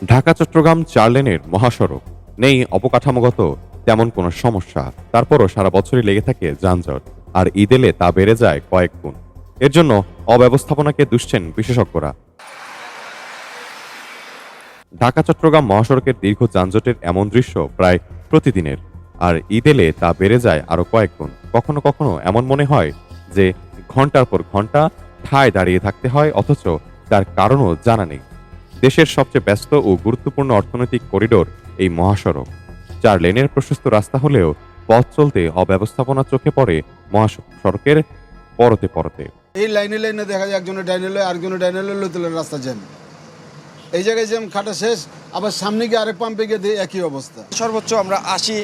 ঢাকা চট্টগ্রাম ৪ লেনের মহাসড়ক, নেই অবকাঠামোগত তেমন কোনো সমস্যা, তারপরও সারা বছরই লেগে থাকে যানজট, আর ঈদ এলে তা বেড়ে যায় কয়েক গুণ। এর জন্য অব্যবস্থাপনাকে দুষছেন বিশেষজ্ঞরা। ঢাকা চট্টগ্রাম মহাসড়কের দীর্ঘ যানজটের এমন দৃশ্য প্রায় প্রতিদিনের, আর ঈদ এলে তা বেড়ে যায় আরো কয়েক গুণ। কখনো কখনো এমন মনে হয় যে ঘন্টার পর ঘন্টা ঠায় দাঁড়িয়ে থাকতে হয়, অথচ তার কারণও জানা নেই। দেশের সবচেয়ে ব্যস্ত ও গুরুত্বপূর্ণ অর্থনৈতিক করিডোর এই মহাসড়ক। ৪ লেনের প্রশস্ত রাস্তা হলেও পথ চলতে অব্যবস্থাপনা চোখে পড়ে মহাসড়কের পরতে পরতে। এই লাইনে লাইনে দেখা যায় একজনের ডাইনে লয়, আরেকজনের ডাইনে লয়, লইতে রাস্তা জ্যাম। এই জায়গায় জ্যাম খাটা শেষ, আবার সামনে গিয়ে আরেক পাম্পে গিয়ে দিয়ে একই অবস্থা। সর্বোচ্চ আমরা ৮০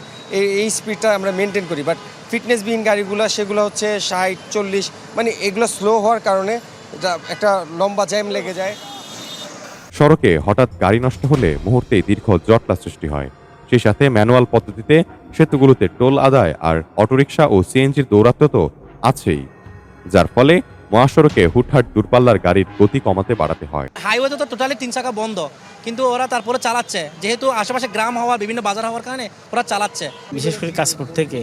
এই স্পিডটা আমরা মেনটেন করি, বাট ফিটনেসবিহীন গাড়িগুলো সেগুলো হচ্ছে ৬০ ৪০, মানে এগুলো স্লো হওয়ার কারণে এটা একটা লম্বা জ্যাম লেগে যায়। সড়কে হঠাৎ গাড়ি নষ্ট হলে মুহূর্তেই দীর্ঘ জটলা সৃষ্টি হয়। সেই সাথে ম্যানুয়াল পদ্ধতিতে সেতুগুলোতে টোল আদায় আর অটোরিকশা ও সিএনজির দৌরাত্ম্য তো আছেই, যার ফলে মহাসড়কে হুটহাট দূরপাল্লার গাড়ির গতি কমাতে বাড়াতে হয়। হাইওয়েতে তো টোটালি ৩ চাকা বন্ধ, কিন্তু ওরা তারপরে চালাচ্ছে, যেহেতু আশেপাশে গ্রাম হওয়া বিভিন্ন বাজার হওয়ার কারণে ওরা চালাচ্ছে। বিশেষ করে কাশপুর থেকে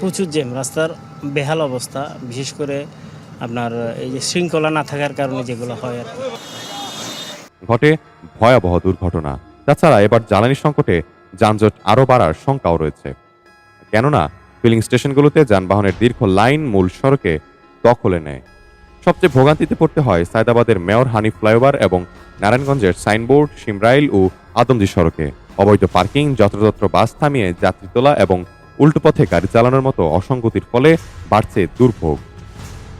প্রচুর জ্যাম, রাস্তার বেহাল অবস্থা, বিশেষ করে আপনার এই যে শৃঙ্খলা না থাকার কারণে যেগুলো হয় আর কি। ঘটে ভয়াবহ দুর্ঘটনা। তাছাড়া এবার জ্বালানি সংকটে যানজট আরও বাড়ার শঙ্কাও রয়েছে, কেননা ফিলিং স্টেশনগুলোতে যানবাহনের দীর্ঘ লাইন মূল সড়কে দখলে নেয়। সবচেয়ে ভোগান্তিতে পড়তে হয় সায়দাবাদের মেয়র হানিফ ফ্লাইওভার এবং নারায়ণগঞ্জের সাইনবোর্ড, শিমরাইল ও আদমজি সড়কে। অবৈধ পার্কিং, যত্রতত্র বাস থামিয়ে যাত্রী তোলা এবং উল্টো পথে গাড়ি চালানোর মতো অসঙ্গতির ফলে বাড়ছে দুর্ভোগ।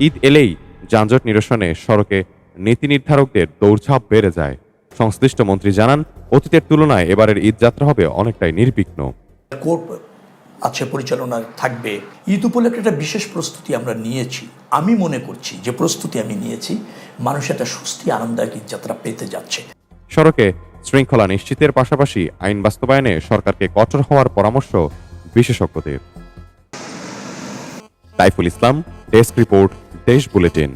ঈদ এলেই যানজট নিরসনে সড়কে নীতি নির্ধারকদের দৌড়ঝাঁপ বেড়ে যায়। সংশ্লিষ্ট মন্ত্রী জানান, অতীতের তুলনায় এবারের ঈদ যাত্রা হবে অনেকটাই নির্বিঘ্ন। কোর্ট আছে, পরিচালনা থাকবে। ঈদ উপলক্ষে একটা বিশেষ প্রস্তুতি আমরা নিয়েছি। আমি মনে করছি যে প্রস্তুতি আমি নিয়েছি, মানুষ একটা স্বস্তি আনন্দদায়ক ঈদ যাত্রা পেতে যাচ্ছে। সড়কে শৃঙ্খলা নিশ্চিতের পাশাপাশি আইন বাস্তবায়নে সরকারকে কঠোর হওয়ার পরামর্শ বিশেষজ্ঞদের। তাইফুল ইসলাম, ডেস্ক রিপোর্ট, দেশ বুলেটিন।